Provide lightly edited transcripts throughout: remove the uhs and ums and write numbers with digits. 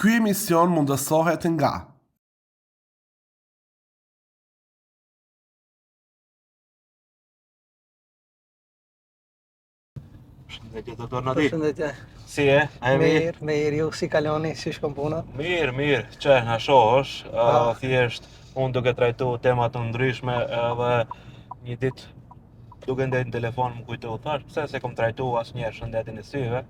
Ky emision mundësohet nga Përshëndetje doktor Nadi. Përshëndetje. Si e? A e mirë? Mirë, ju si kaloni, si shkon puna? Mirë, që na shohësh, Pa. thjesht unë duke trajtu tema të ndryshme edhe një ditë duke ndetë në telefon më kujtou thash, pse se kom trajtu asnjëherë shëndetin e syve,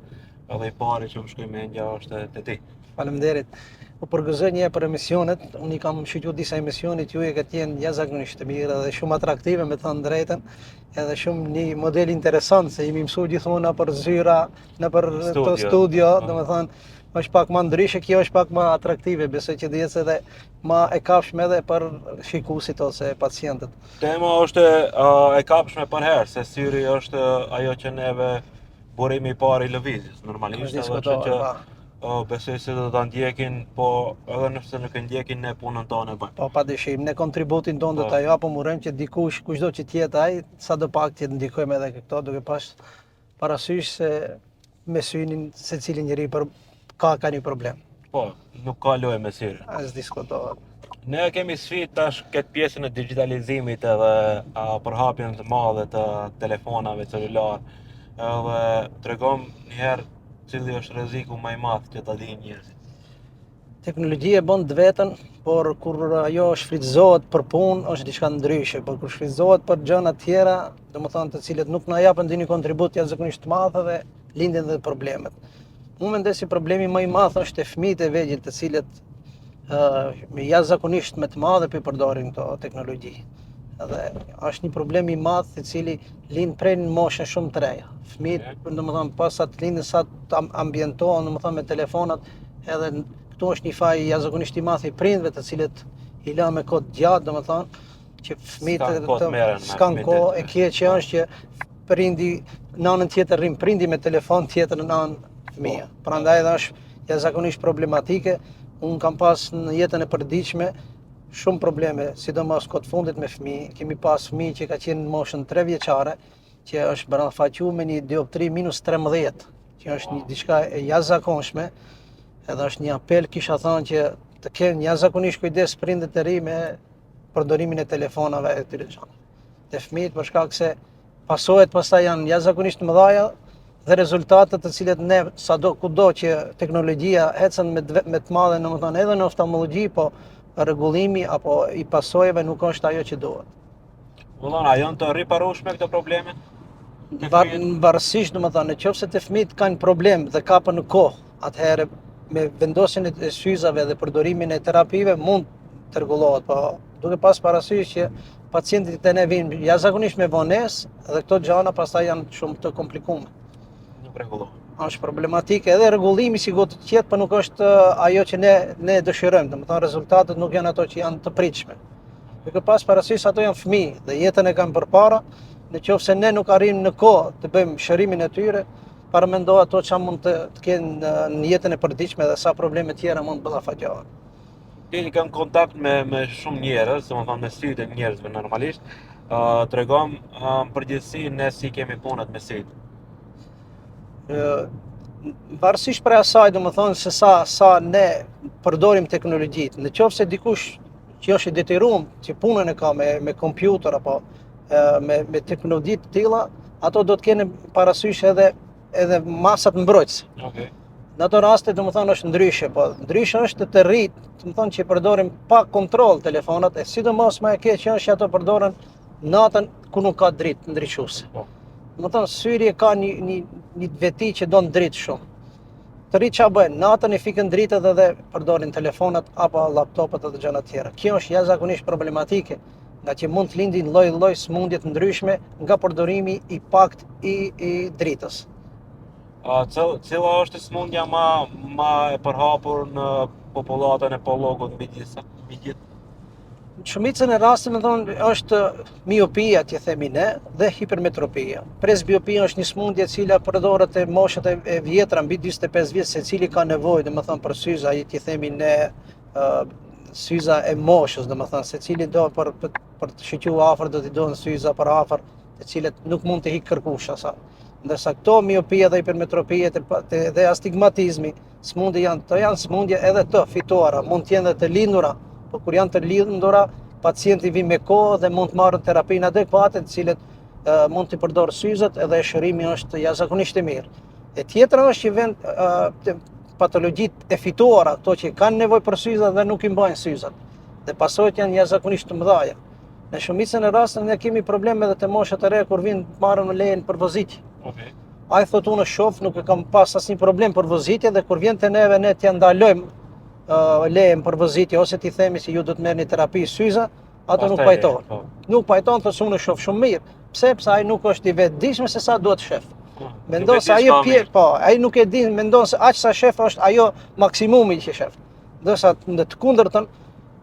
edhe i pari që më shkoi mendja është te ti. Faleminderit. Po përgëzoj një për emisionet, unë i kam shqyqu disa emisionit, ju e këtë jenë jashtëzakonisht të mirë dhe shumë atraktive me thënë drejtën, edhe shumë një model interesant, se jemi mësu gjithmonë në për zyra, në për të studio, dhe me thënë, është pak ma ndryshe, kjo është pak ma atraktive, besoj që dhjetë edhe ma e kapshme edhe për shikuesit ose pacientët. Tema është e kapshme për herë, se syri është ajo që neve burimi i parë i lëvizjes, normalisht, edhe që besoj se do ta ndjekin, po edhe nëse nuk e ndjekin ne punën tonë e bëjmë. Po padyshim, ne kontributin tonë do ta japim, urojmë që dikush, kushdo që tjetë ai, sadopak që ndikojmë edhe këto, duke pas parasysh se me synin secili njeri ka një problem. Po, nuk ka lojë me syrin. As diskutohet. Ne kemi sfidë tash këtë pjesën e digitalizimit edhe përhapjen të madhe të telefonave celular. Edhe tregom njëherë cili është rreziku më i madh që ta dinë njerëzit. Teknologjia bën të vetën, por kur ajo shfrytëzohet për punë është diçka ndryshe, por kur shfrytëzohet për gjëra të tjera, domethënë të cilët nuk na japin ndonjë kontribut jashtëzakonisht të madh dhe lindin dhe problemet. Unë mendoj si problemi më i madh është te fëmijët e vegjël, të cilët jashtëzakonisht më të madhe përdorin këto teknologji. Edhe është një problem i madh i cili lind prej në moshën shumë të reja. Fëmijët, domethënë pas sa të lindin, sa të ambientohen, domethënë me telefonat, edhe këtu është një faj jashtëzakonisht i madh i prindve, të cilët i lënë me kohë gjatë, domethënë që fëmijët s'kan kohë, e keq është që prindi në anën tjetër rrin prindi me telefon, tjetër në anën fëmia. Prandaj edhe është jashtëzakonisht problematike. Unë kam pas në jetën e përditshme shumë probleme, sidomos kohët fundit me fëmijë. Kemi pas fëmijë që ka qenë në moshën 3 vjeçare, që është ballafaqur me një dioptri -13, që është një diçka e jashtëzakonshme. Edhe është një apel, kisha thënë që të kenë jashtëzakonisht kujdes prindët e ri me përdorimin e telefonave e këtyre gjërave. Te fëmijët për shkak se pasojat pastaj janë jashtëzakonisht të mëdha dhe rezultatet të cilet ne kudo që teknologjia ecën me të madhe, domethënë edhe në oftalmologji, po rregullimi apo i pasojave nuk është ajo që duhet. Vëllai, a janë të riparueshme këto probleme? Varësisht, domethënë, nëse të fëmijët kanë problem dhe kapën në kohë, atëherë me vendosjen e syzave dhe përdorimin e terapive mund të rregullohet, po duke pas parasysh që pacientët e ne vinë jashtëzakonisht me vonesë dhe këto gjëra pastaj janë shumë të komplikuara. Nuk rregullohet. Është problematike edhe rregullimi si gotë të qetë, por nuk është ajo që ne dëshirojmë, domethënë rezultatet nuk janë ato që janë të pritshme. Duke pas parasysh ato janë fëmijë dhe jetën e kanë përpara, nëse ne nuk arrijmë në kohë të bëjmë shërimin e tyre, paramendo ato që mund të kenë në jetën e përditshme dhe sa probleme tjera mund të ballafaqohen. Ti kam kontakt me shumë njerëz, domethënë me sytë e njerëzve normalisht. Tregom në përgjithësi ne si kemi punët me sytë. Varësisht prej asaj, domethënë se sa ne përdorim teknologjitë. Nëse dikush që është i detyruar që punën e ka me kompjuter apo me teknologji të tilla, ato do të kenë parasysh edhe masat mbrojtëse. Okay. Në ato raste domethënë është ndryshe, po ndryshe është të rrit, domethënë që përdorim pa kontroll telefonat, e sidomos më e keq është që ato përdoren natën ku nuk ka dritë ndriçuese. Domethënë syri ka një veti që don dritë shumë. Të rritë çfarë bëjnë? Natën i fikën dritët dhe përdorin telefonat apo laptopet dhe gjëra të tjera. Kjo është jashtëzakonisht problematike, nga që mund të lindin lloj smundje të ndryshme nga përdorimi i pakt i dritës. Cila është smundja më e përhapur në popullatën e pollogut mbi gjithë? Në shumicën e rasteve është miopia, që themi ne, dhe hipermetropia. Presbiopia është një smundje e cila përdoret e moshët e vjetra mbi 45 vjeç, secili ka nevojë, domethënë për syza, që themi ne syza e moshës, domethënë secili do për të shiqur afër do t'i donë syza për afër, të cilët nuk mund të hiq kërkush asa. Ndërsa këto miopia dhe hipermetropia dhe astigmatizmi, janë smundje edhe të fituara, mund të jenë dhe të lindura, por kur janë të lindura, pacienti vi me kohë dhe mund të marrë terapinë adekuate, të cilët mund të përdorë syzat edhe shërimi është jashtëzakonisht i mirë. E tjetra është që vend patologjitë e fituara, ato që kanë nevojë për syzat dhe nuk i mbajnë syzat. Dhe pasojat janë jashtëzakonisht të mëdha. Në shumicën e rasteve ne kemi probleme edhe te moshat e reja kur vinë marrën lejen për vozitje. Okej. Ai thotë unë shoh, nuk e kam pas asnjë problem për vozitje dhe kur vjen te neve ne t'ja ndalojmë lejen për vozitje ose t'i themi se ju do të merrni terapi syza, ato nuk pajtohen. Nuk pajton, thotë unë shoh shumë mirë. Pse? Pse ai nuk është i vetëdijshëm se sa duhet shef. Mendon se ajo ai nuk e di, mendon se aq sa shef është ajo maksimumi që shef. Ndërsa në të kundërtën,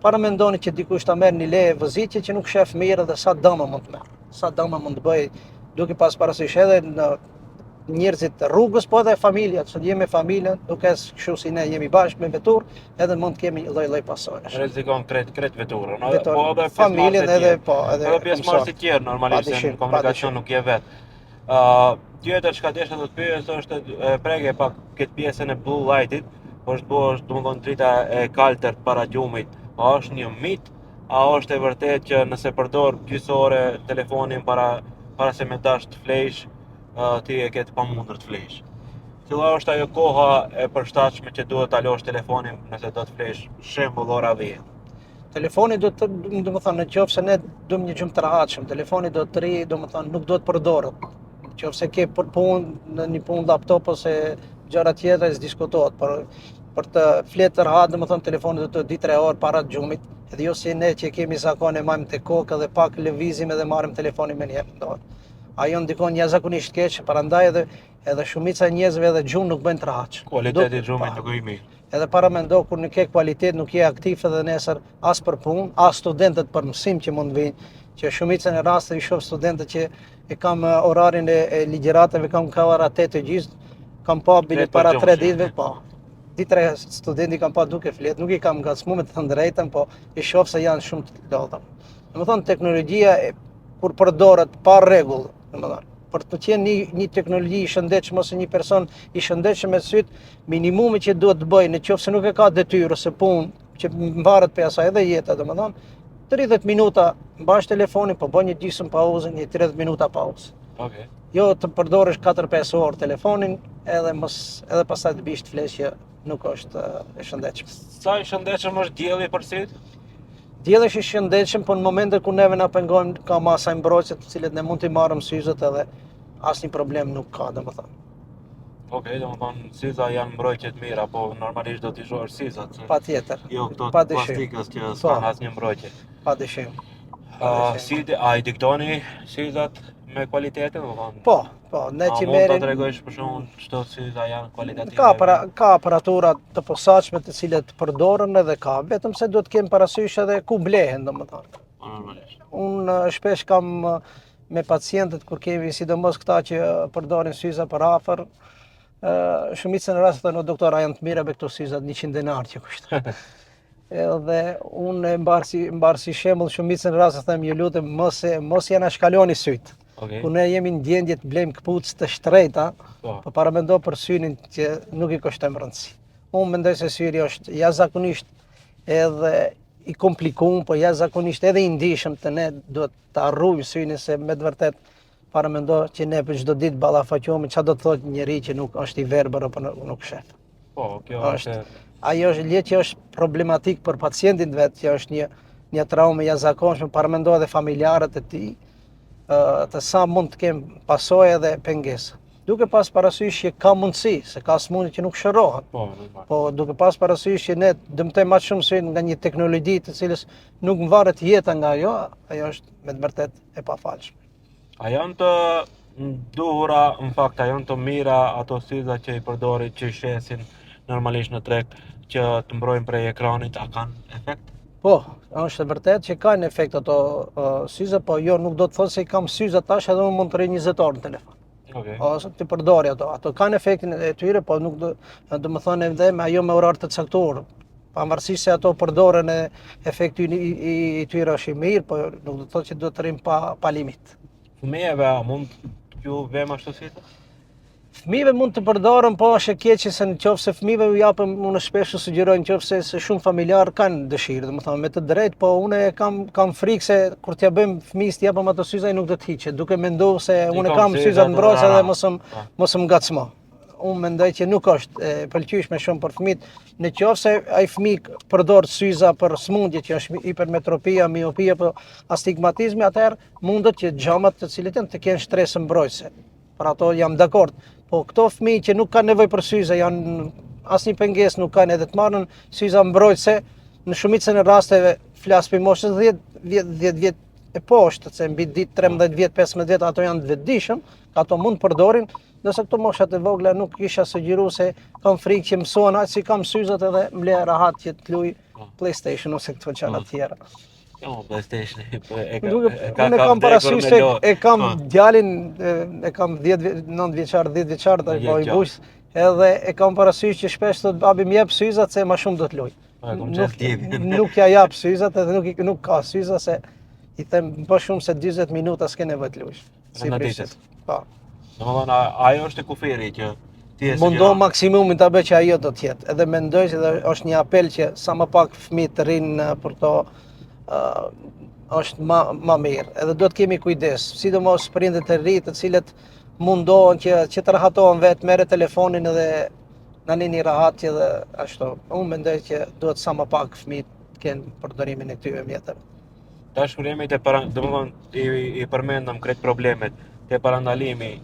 para mendoni që dikush ta merr një leje vozitje që nuk shef mirë dhe sa dëmë mund të merr. Sa dëmë mund të bëj, duke pas parasysh edhe në njerëzit të rrugës, po edhe familja, se jemi familjen, duke kështu si ne jemi bashkë me veturë, edhe mund të kemi lloj-lloj pasojësh. Rrezikon krejt veturën, po edhe familjen edhe edhe pjesëmarrësit tjerë normalisht në komunikacion nuk je vet. Tjetër çka desha të pyes është preke pak këtë pjesën e blue lightit, është domethënë drita e kaltër para gjumit, a është një mit, a është e vërtet që nëse përdor gjysore telefonin para se me dash të flesh, ti e ke të pamundër të flesh. Cila është ajo koha e përshtatshme që duhet ta lësh telefonin nëse do të flesh, shembull ora 10. Telefoni do të, domethënë nëse ne duam një gjumë të rahatshëm, telefoni do të rri, domethënë nuk do të përdoret. Nëse ke për punë në një punë laptop ose gjëra tjera s'diskutohet, për të fletë të rahat, domethënë telefoni do të 2-3 orë para gjumit, edhe jo si ne që kemi zakon e majmë te kokë dhe pak lëvizim edhe marrim telefonin me një dorë. Ajo ndikon jashtëzakonisht keq, prandaj edhe shumica e njerëzve edhe gjumë nuk bëjnë të rahatshëm. Kualiteti i gjumit nuk është i mirë. Edhe para mendo kur nuk ke kvalitet, nuk je aktiv edhe nesër as për punë, as studentët për mësim që mund vinë, që shumicën e rasteve i shoh studentët që e kam orarin e ligjëratave, kam ka ora 8:30, kam pa bile para 3 ditëve, po. 2-3 studenti kam pa duke flet, nuk i kam ngacmuar me të drejtën, po i shoh se janë shumë të lodhur. Domethënë teknologjia kur përdoret pa rregull, domethënë për të qenë një teknologji i shëndetshëm ose një person i shëndetshëm me syt, minimumi që duhet të bëjë nëse nuk e ka detyrë ose punë që mbaret për asaj edhe jeta, domethënë 30 minuta mbash telefonin, po bën një gjysmë pauzë, një 30 minuta pauzë. Okej. Jo të përdorësh 4-5 orë telefonin, edhe pastaj të bish të flesh që nuk është e shëndetshëm. Sa i shëndetshëm është dielli për syt? Dielli është i shëndetshëm, po në momentet kur neve na pengojmë ka masa mbrojtëse të cilët ne mund t'i marrim syzet edhe asnjë problem nuk ka, domethënë. Okej, domethënë syza janë mbrojtje të mira, po normalisht do t'i shohësh syzat. Patjetër. Jo këto plastikës që s'kan asnjë mbrojtje. Padyshim. A i diktoni syzat me kualitetin, domethënë? Po, ne që mund ta tregojsh për shembull çdo syza janë kualitative? Ka aparatura të posaçme të cilat përdoren edhe ka, vetëm se duhet të kem parasysh edhe ku blehen, domethënë. Normalisht. Unë shpesh kam me pacientët kur kemi sidomos këta që përdorin syza për afër, shumicën e rasteve thonë doktor, janë të mira me këto syzat 100 denar që kushtojnë. Edhe unë mbar si shembull shumicën e rasteve them ju lutem mos ja na shkaloni syt. Kur ne jemi në gjendje të blejmë këpucë të shtrejta, po para mendo për syrin që nuk i kushtojmë rëndësi. Unë mendoj se syri është jashtëzakonisht edhe i komplikuar, po jashtëzakonisht edhe i ndihshëm të ne duhet ta harrojmë syrin se me të vërtet para mendo që ne për çdo ditë ballafaqohemi, çfarë do të thotë njëri që nuk është i verbër apo nuk shef. Po, kjo është ajo është problematik për pacientin vet, që është një traumë jashtëzakonshme, para mendo edhe familjarët e tij, të sa mund të kemë pasojë dhe pengesë. Duke pas parasysh që ka mundësi, se ka smundje që nuk shërohen. Po duke pas parasysh që ne dëmtojmë më shumë se nga një teknologji të cilës nuk mvaret jeta nga ajo është me të vërtet e pafalshme. A janë të duhura, në fakt, a janë të mira ato syza që i përdorin, që i shesin normalisht në treg, që të mbrojnë prej ekranit, a kanë efekt? Po, është e vërtet që kanë efekt ato syza, po jo nuk do të thotë se i kam syza tash edhe unë mund të rri 20 orë në telefon. Ose të përdori ato kanë efektin e tyre, po nuk do të thonë edhe me ajo me orar të caktuar. Pavarësisht se ato përdoren efekti i tyre është i mirë, po nuk do të thotë që do të rrim pa limit. Fëmijëve a mund t'ju vëmë ashtu syze? Fëmijëve mund të përdoren, po është e keqe se nëse fëmijëve ju japim, unë shpesh sugjeroj nëse se shumë familjar kanë dëshirë, domethënë me të drejtë, po unë kam frikë se kur t'ja bëjmë fëmijës t'i japim ato syza ai nuk do të hiqet, duke menduar se unë kam syzat mbrojtëse dhe mos më ngacmo. Unë mendoj që nuk është e pëlqyeshme shumë për fëmijët, nëse ai fëmijë përdor syza për smundje që është hipermetropia, miopia apo astigmatizmi, atëherë mundet që xhamat të cilët janë të kenë shtresë mbrojtëse. Për ato jam dakord. Po këto fëmijë që nuk kanë nevojë për syze, janë asnjë pengesë nuk kanë edhe të marrin syza mbrojtëse, në shumicën e rasteve flas për moshës 10 vjet e poshtë, se mbi ditë 13 vjet, 15 vjet ato janë të vetëdijshëm, ato mund përdorin, nëse këto moshat e vogla nuk isha sugjeruar se kam frikë që mësohen aq si kam syzat edhe më le rahat që të luaj PlayStation ose këto gjëra të tjera. PlayStation. Unë kam parasysh se e kam djalin, e kam 9 vjeçar, 10 vjeçar tash po i bush, edhe e kam parasysh që shpesh thot babi më jep syzat se më shumë do të luaj. Nuk ja jap syzat edhe nuk ka syza se i them më shumë se 40 minuta s'ke nevojë të luash. Si prishet. Po. Domethënë ajo është e kufiri që ti e mundo maksimumin ta bëj që ajo do të jetë. Edhe mendoj se është një apel që sa më pak fëmijë të rinë për to është më mirë. Edhe do të kemi kujdes, sidomos prindërit e ri të cilët mundohen që të rahatohen vetë, merre telefonin edhe na nini rahat edhe ashtu. Unë mendoj që duhet sa më pak fëmijë të kenë përdorimin e këtyre mjeteve. Tash kur jemi domethënë i përmendëm krejt problemet te parandalimi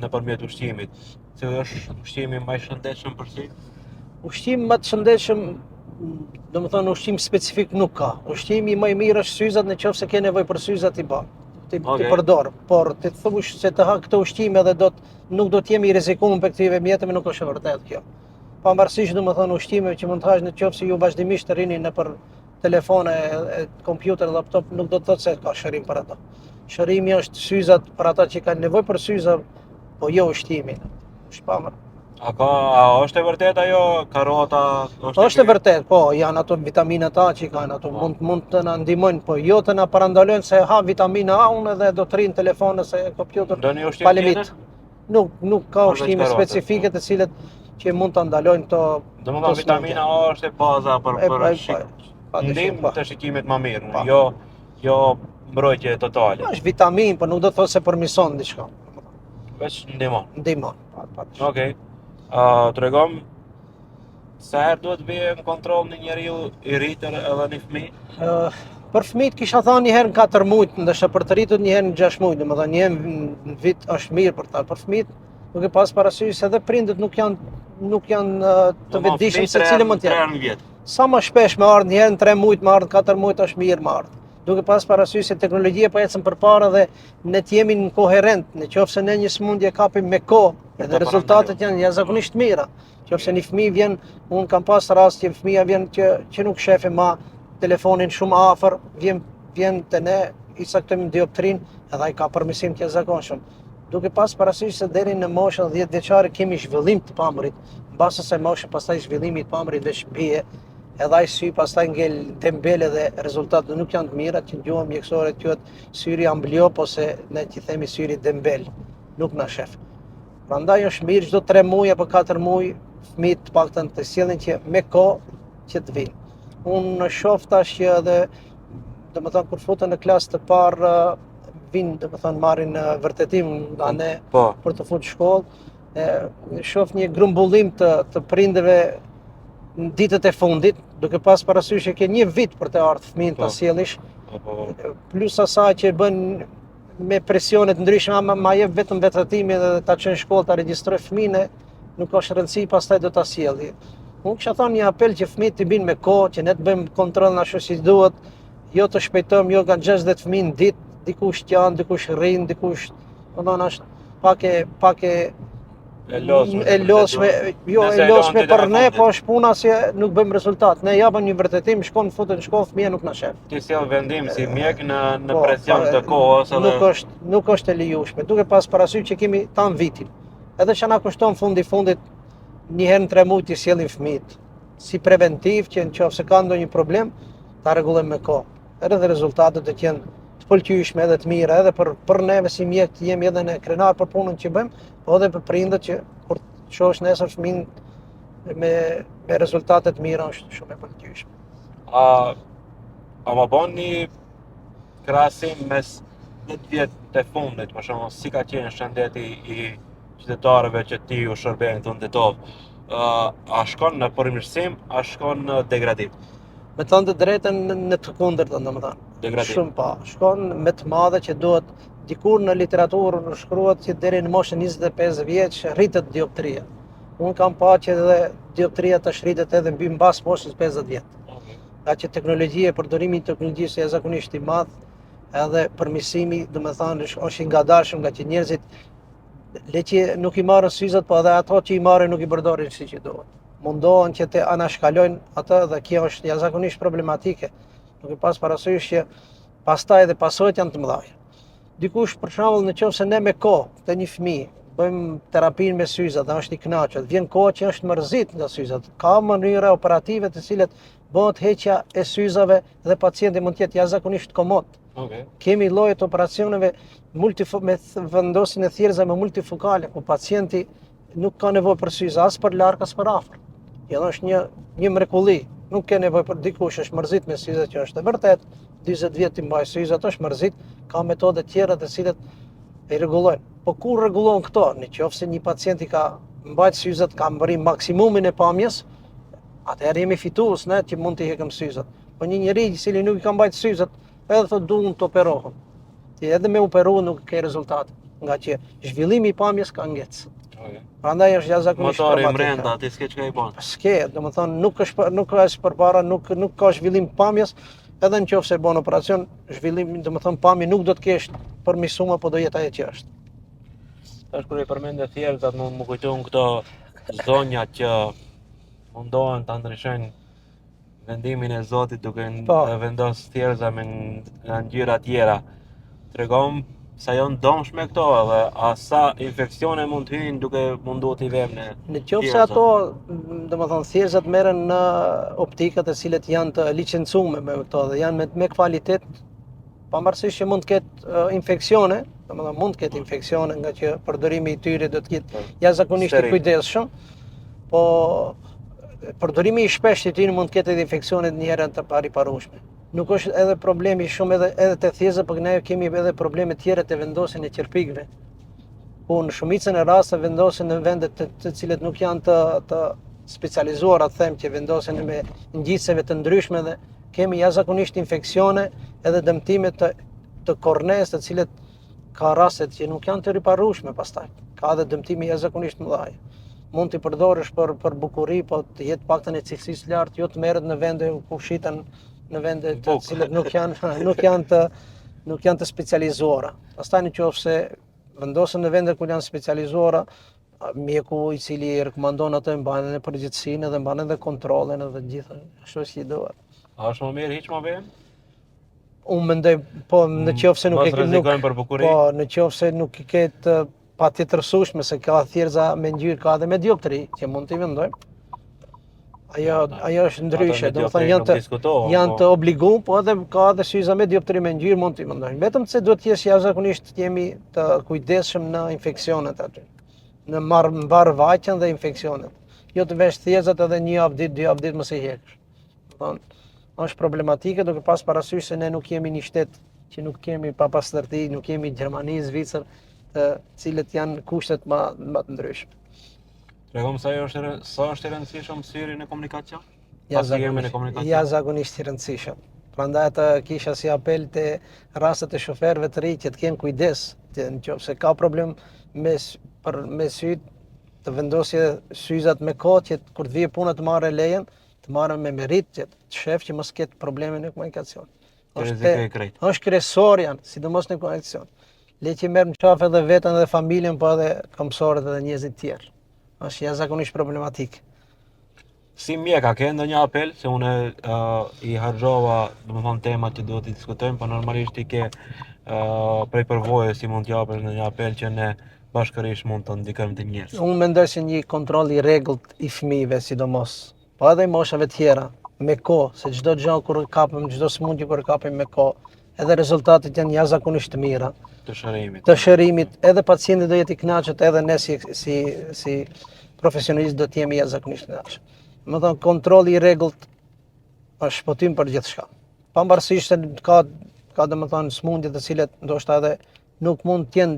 nëpërmjet ushqimit. Se është ushqimi më i shëndetshëm për ty? Ushqim më të shëndetshëm, domethënë ushqim specifik nuk ka. Ushqimi më i mirë është syzat nëse ke nevojë për syzat i bë. Ti përdor, por ti thush se të ha këto ushqime edhe nuk do të jemi i rrezikuar për këtyre mjeteve, nuk është e vërtetë kjo. Pavarësisht domethënë ushqimeve që mund të hash nëse ju vazhdimisht të rini nëpër telefone, kompjuter, laptop, nuk do të thotë se ka shërim për ato. Shërimi është syzat për ata që kanë nevojë për syza, po jo ushqimin. Shpamër. A është e vërtet ajo karrota? Është e vërtet, po, janë ato vitaminat A që kanë, ato mund të na ndihmojnë, po jo të na parandalojnë se ha vitamina A unë edhe do të rinë telefon ose kompjuter pa limit. Nuk ka ushqime specifike të cilët që mund ta ndalojnë to. Domethënë vitamina A është e baza për ndihmë të shikimit më mirë, jo mbrojtje totale. Është vitamin, por nuk do të thotë se përmirëson diçka. Veç ndihmon. Ndihmon. Okej. Tregom sa herë duhet bëjë në kontroll në njeriu i rritur edhe në fëmijë? Për fëmijët kisha thënë një herë në 4 muaj, ndërsa për të rritur një herë në 6 muaj, domethënë një herë në vit është mirë për ta. Për fëmijët duke pas parasysh se edhe prindët nuk janë të vetëdijshëm se cilën mund të jetë. Sa më shpesh më ardh një herë në 3 muaj, më ardh 4 muaj është mirë më ardh. Duke pas parasysh se teknologjia po ecën përpara dhe ne të jemi koherent, nëse ne një smundje kapim me kohë, edhe rezultatet janë jashtëzakonisht mira. Nëse një fëmijë vjen, unë kam pas rast që fëmia vjen që nuk shefë më telefonin shumë afër, vjen te ne, i saktojmë dioptrin, edhe ai ka përmirësim të jashtëzakonshëm. Duke pas parasysh se deri në moshën 10 vjeçare kemi zhvillim të pamrit, mbas asaj moshe pastaj zhvillimi i pamrit veç bie. Edhe ai sy pastaj ngel dembele dhe rezultatet nuk janë të mira, që gjuhën mjekësore quhet syri amblyop ose ne që themi syri dembel, nuk na shef. Prandaj është mirë çdo 3 muaj apo 4 muaj fëmijët të paktën të sjellin që me kohë që të vinë. Unë shoh tash që edhe domethënë kur futen në klasë të parë vinë domethënë marrin vërtetim nga ne për të futur shkollë. Shoh një grumbullim të prindërve në ditët e fundit, duke pas parasysh që ke një vit për të ardhur fëmijën ta sjellish, plus asaj që bën me presione të ndryshme, ma jep vetëm vetratimin dhe ta çon shkollë ta regjistroj fëmijën, nuk ka rëndësi pastaj do ta sjellë. Unë kisha thënë një apel që fëmijët të binë me kohë, që ne të bëjmë kontroll ashtu si duhet, jo të shpejtojmë, jo nga 60 fëmijë në ditë, dikush janë, dikush rrin, dikush, domethënë është pak e lodhshme, jo e lodhshme për ne, po është puna se nuk bëjmë rezultat. Ne japim një vërtetim, shkon futen në shkollë, fëmia nuk na shef. Ti sjell vendim si mjek në presion të kohës edhe nuk është e lejueshme. Duke pas parasysh që kemi tan vitin. Edhe që na kushton fundit një herë në 3 muaj të sjellim fëmijët. Si preventiv që nëse ka ndonjë problem, ta rregullojmë me kohë. Edhe rezultatet do të jenë të pëlqyeshme edhe të mira, edhe për neve si mjek të jemi edhe ne krenar për punën që bëjmë, po edhe për prindët që kur të shohësh nesër fëmin me rezultate të mira është shumë e pëlqyeshme. A më bën një krahasim mes 10 vjet të fundit, për shembull, si ka qenë shëndeti i qytetarëve që ti u shërbejnë këtu në Tetov? A shkon në përmirësim, a shkon në degradim? Me thënë të drejtën në të kundërtën, domethënë. Degradim. Shumë pa. Shkon me të madhe që duhet dikur në literaturë shkruhet që deri në moshën 25 vjeç rritet dioptria. Unë kam pa që edhe dioptria tash rritet edhe mbi mbas moshës 50 vjet. Nga që teknologjia, përdorimi i teknologjisë është jashtëzakonisht i madh, edhe përmirësimi, domethënë është i ngadalshëm nga që njerëzit le që nuk i marrin syzat, po edhe ato që i marrin nuk i përdorin siç i duhet. Mundohen që të anashkalojnë atë dhe kjo është jashtëzakonisht problematike. Nuk e pas parasysh që pastaj edhe pasojat janë të mëdha. Dikush për shembull nëse ne me kohë të një fëmijë bëjmë terapinë me syzat dhe është i kënaqur, vjen koha që është mërzit nga syzat. Ka mënyra operative të cilat bëhet heqja e syzave dhe pacienti mund të jetë jashtëzakonisht komod. Kemi lloje të operacioneve me vendosjen e thjerëza me multifokale, ku pacienti nuk ka nevojë për syze as për larg as për afër. Kjo është një mrekulli. Nuk ke nevojë për dikush është mërzit me syze që është e vërtet, 40 vjet i mbaj syzat është mërzit, ka metode tjera të cilat e rregullojnë. Po kur rregullon këto? Nëse një pacient i ka mbajt syzat, ka mbërrim maksimumin e pamjes, atëherë jemi fitues ne që mund t'i heqëm syzat. Po një njerëz i cili nuk i ka mbajt syzat, edhe thotë duam të operohem. Ti edhe me operu nuk ke rezultate, nga që zhvillimi i pamjes ka ngecë. Prandaj është jashtëzakonisht motori mrenda, ti s'ke çka i bën. S'ke, domethënë nuk është përpara, nuk ka zhvillim pamjes, edhe nëse bën operacion, zhvillimi, domethënë pamje nuk do të kesh përmirësuar, po do jetë ajo që është. Tash kur i përmendë thjerëzat, më kujtojnë këto zonja që mundohen ta ndryshojnë vendimin e Zotit duke vendos thjerëza me ngjyra tjera. Tregon sa janë dëmshme këto edhe a sa infeksione mund të hyjnë duke munduar t'i vëmë në Nëse ato, domethënë thjerëzat merren në optikat e cilat janë të licencuar me këto dhe janë me kvalitet, pavarësisht që mund të ketë infeksione, domethënë mund të ketë infeksione nga që përdorimi i tyre do të jetë jashtëzakonisht i kujdesshëm, po përdorimi i shpeshtë i tyre mund të ketë edhe infeksione një herë të pariparueshme. Nuk është edhe problemi shumë edhe të thjerëzave, por ne kemi edhe probleme tjera të vendosjen e qerpikëve. Ku në shumicën e rasteve vendosen në vende të cilat nuk janë të specializuara, them që vendosen me ngjitseve të ndryshme dhe kemi jashtëzakonisht infeksione edhe dëmtime të kornes, të cilat ka raste që nuk janë të riparueshme pastaj. Ka edhe dëmtime jashtëzakonisht mëdha. Mund t'i përdorësh për bukuri, po të jetë paktën e cilësisë lartë, jo të merret në vende ku shiten në vende të cilat nuk janë të specializuara. Pastaj nëse vendosen në vende ku janë specializuara, mjeku i cili rekomandon atë mban edhe përgjegjësinë dhe mban edhe kontrollin edhe gjithë ashtu si duhet. A është më mirë hiç më vjen? Unë mendoj, po nëse nuk i ketë patjetërsueshme se ka thjerëza me ngjyrë, ka edhe me dioptri që mund t'i vendojmë. Ajo është ndryshe, domethënë janë të obliguar, po edhe ka edhe syza me dioptri me ngjyrë mund t'i mendojmë. Vetëm se duhet të jesh jashtëzakonisht jemi të kujdesshëm në infeksionet aty. Në mbarvajtjen dhe infeksionet. Jo të vesh thjerëzat edhe një javë ditë, 2 javë ditë mos i heqësh. Domethënë është problematike duke pas parasysh se ne nuk jemi një shtet që nuk kemi papastërti, nuk kemi Gjermani, Zvicër, të cilët janë kushtet më të ndryshme. Tregom sa është i rëndësishëm syri në komunikacion? Jashtëzakonisht i rëndësishëm. Prandaj atë kisha si apel te rastet e shoferëve të rinj që të kenë kujdes, nëse ka problem me syt, të vendosje syzat me kohë që kur të vijë puna të marrë lejen, të marrë me merit, që të shef që mos ketë probleme në komunikacion. Është kryesor janë, sidomos në komunikacion. Le që merr në qafë edhe veten edhe familjen, po edhe mësorët edhe njerëzit tjerë. Është jashtëzakonisht problematik. Si mjek, a ke ndonjë apel? Se unë i harxova, domethënë temat që duhet të diskutojmë, po normalisht i ke prej përvojës si mund t'japësh ndonjë apel që ne bashkërisht mund të ndikojmë të njerëz. Unë mendoj se një kontroll i rregullt i fëmijëve sidomos, po edhe i moshave tjera, me kohë, se çdo gjë kur kapim, çdo smundje kur kapim me kohë, edhe rezultatet janë jashtëzakonisht të mira. Të shërimit. Të shërimit, edhe pacienti do jetë i kënaqur, edhe ne si profesionist do të jemi jashtëzakonisht të kënaqur. Më thënë, kontrolli i rregullt është shpëtim për gjithçka. Pavarësisht se ka domethënë smundje të cilat ndoshta edhe nuk mund të jenë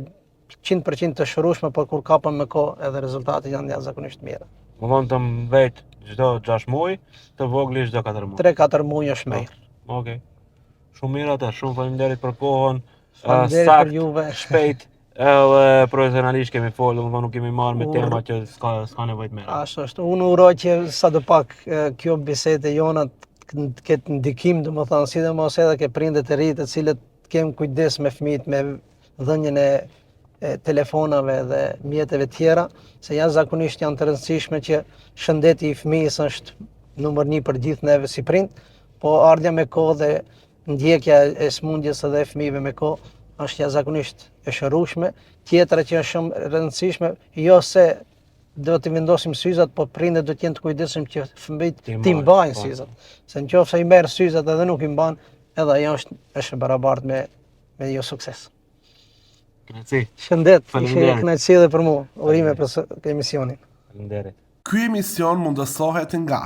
100% të shërueshme, por kur kapën me kohë edhe rezultatet janë jashtëzakonisht të mira. Më thonë të mbet çdo 6 muaj, të vogli çdo 4 muaj. 3-4 muaj është më mirë. Okej. Shumë mirë atë, shumë faleminderit për kohën. Faleminderit për juve. Shpejt, edhe profesionalisht kemi folur, domethënë nuk kemi marrë me tema që s'ka nevojë të merrem. Ashtu është. Unë uroj që sadopak kjo bisedë jona të ketë ndikim, domethënë sidomos edhe ke prindët e ri të cilët kemë kujdes me fëmijët, me dhënien e telefonave dhe mjeteve tjera, se jashtëzakonisht janë të rëndësishme që shëndeti i fëmijës është numër 1 për gjithë neve si prind, po ardha me kohë dhe ndjekja e smundjes edhe e fëmijëve me kohë është jashtëzakonisht e shërueshme. Tjetra që është shumë e rëndësishme, jo se do të vendosim syzat, po prindët do të jenë të kujdesshëm që fëmijët t'i mbajnë syzat. Se nëse i merr syzat edhe nuk i mban, edhe ajo është e barabartë me jo sukses. Kënaqësi. Shëndet, ishe kënaqësi edhe për mua. Urime për emisionin. Faleminderit. Ky emision mundësohet nga